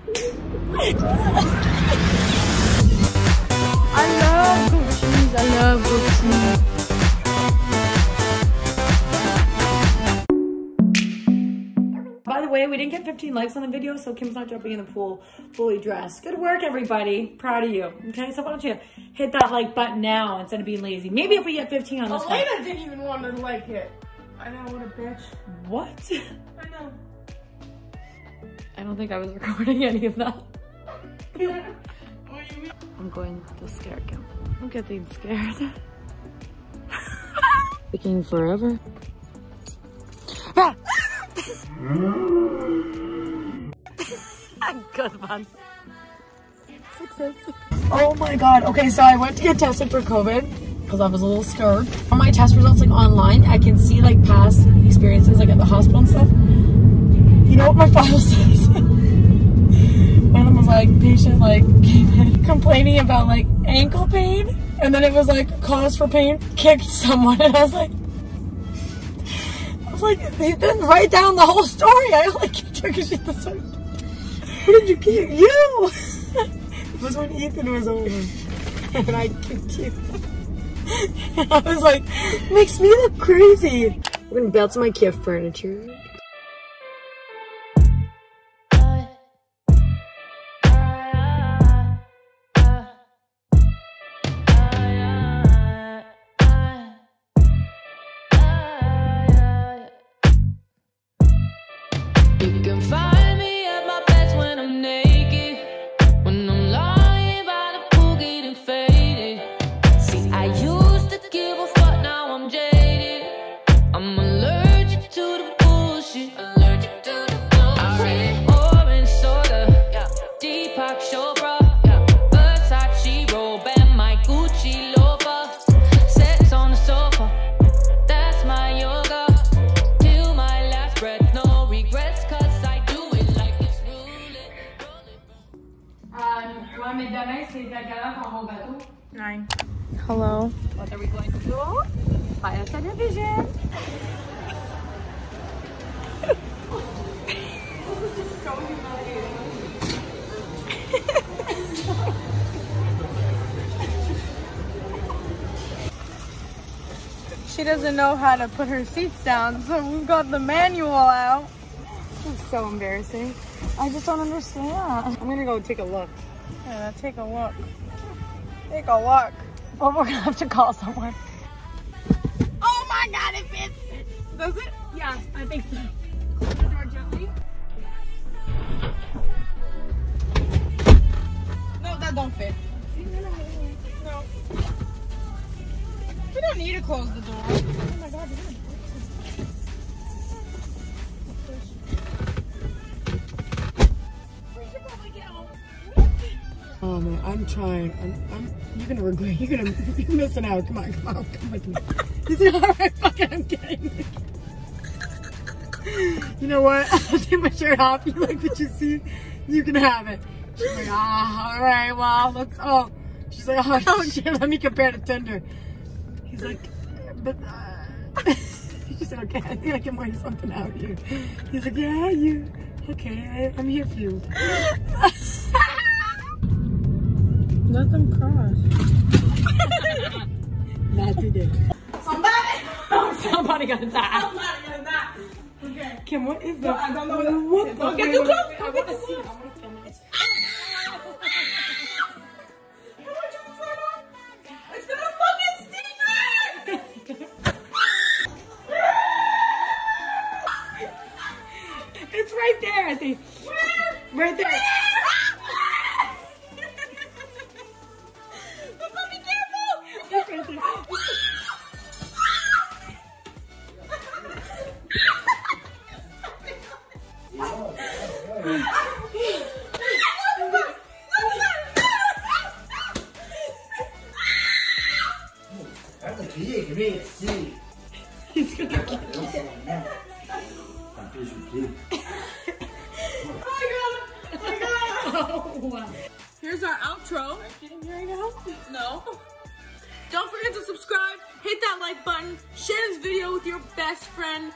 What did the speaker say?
I love goat cheese. I love goat cheese. By the way, we didn't get 15 likes on the video, so Kim's not jumping in the pool fully dressed. Good work, everybody. Proud of you. Okay, so why don't you hit that like button now instead of being lazy? Maybe if we get 15 on this one. Elena didn't even want to like it. I know, what a bitch. What? I know. I don't think I was recording any of that. What do you mean? I'm going to scare Kim. I'm getting scared. Taking forever. Ah! Good one. Success. Oh my god. Okay, so I went to get tested for COVID because I was a little scared. On my test results, like online, I can see like past experiences, like at the hospital and stuff. You know what my file says? One of them was like patient like complaining about like ankle pain, and then it was like cause for pain, kicked someone, and I was like, they didn't write down the whole story. I like took a shit the story. Who did you kick? You! It was when Ethan was over. And I kicked you. And I was like, makes me look crazy. I'm gonna bounce my Qveen furniture. You can find me at my best when I'm naked, when I'm lying by the pool getting faded. See, I used to give a fuck, now I'm jaded. I'm allergic to the bullshit, allergic to the bullshit. Orange soda, Deepak Chopra, Versace robe and my Gucci loafer. Sex on the sofa, that's my yoga. Till my last breath, no regrets. Want to make that nice? Nine. Hello. What are we going to do? Buy a television. She doesn't know how to put her seats down, so we've got the manual out. This is so embarrassing. I just don't understand. I'm gonna go take a look. Yeah, take a look. Take a look. Well, we're gonna have to call someone. Oh my god, it fits! Does it? Yeah, I think so. Close the door gently. No, that don't fit. No. We don't need to close the door. Oh my god, Oh man, I'm trying. You're gonna regret. You're missing out. Come on, come with me. Is it alright? Fucking, I'm kidding. You know what? I'll take my shirt off. You like what you see? You can have it. She's like, alright, well, let's. Oh, she's like, oh shit, let me compare to Tinder. He's like, but. She said, okay, I think I can work something out here. He's like, yeah, you. Okay, I'm here for you. let them cross. Not today. Somebody gonna die. Somebody gonna die. Okay. Kim, what is that? I don't know what the Don't get too close. Don't get too close. It's gonna fucking sting her! It's right there, I think. Where? Right there. Be careful! It's right there. He's gonna kill Here's our outro. No. Don't forget to subscribe, hit that like button, share this video with your best friend.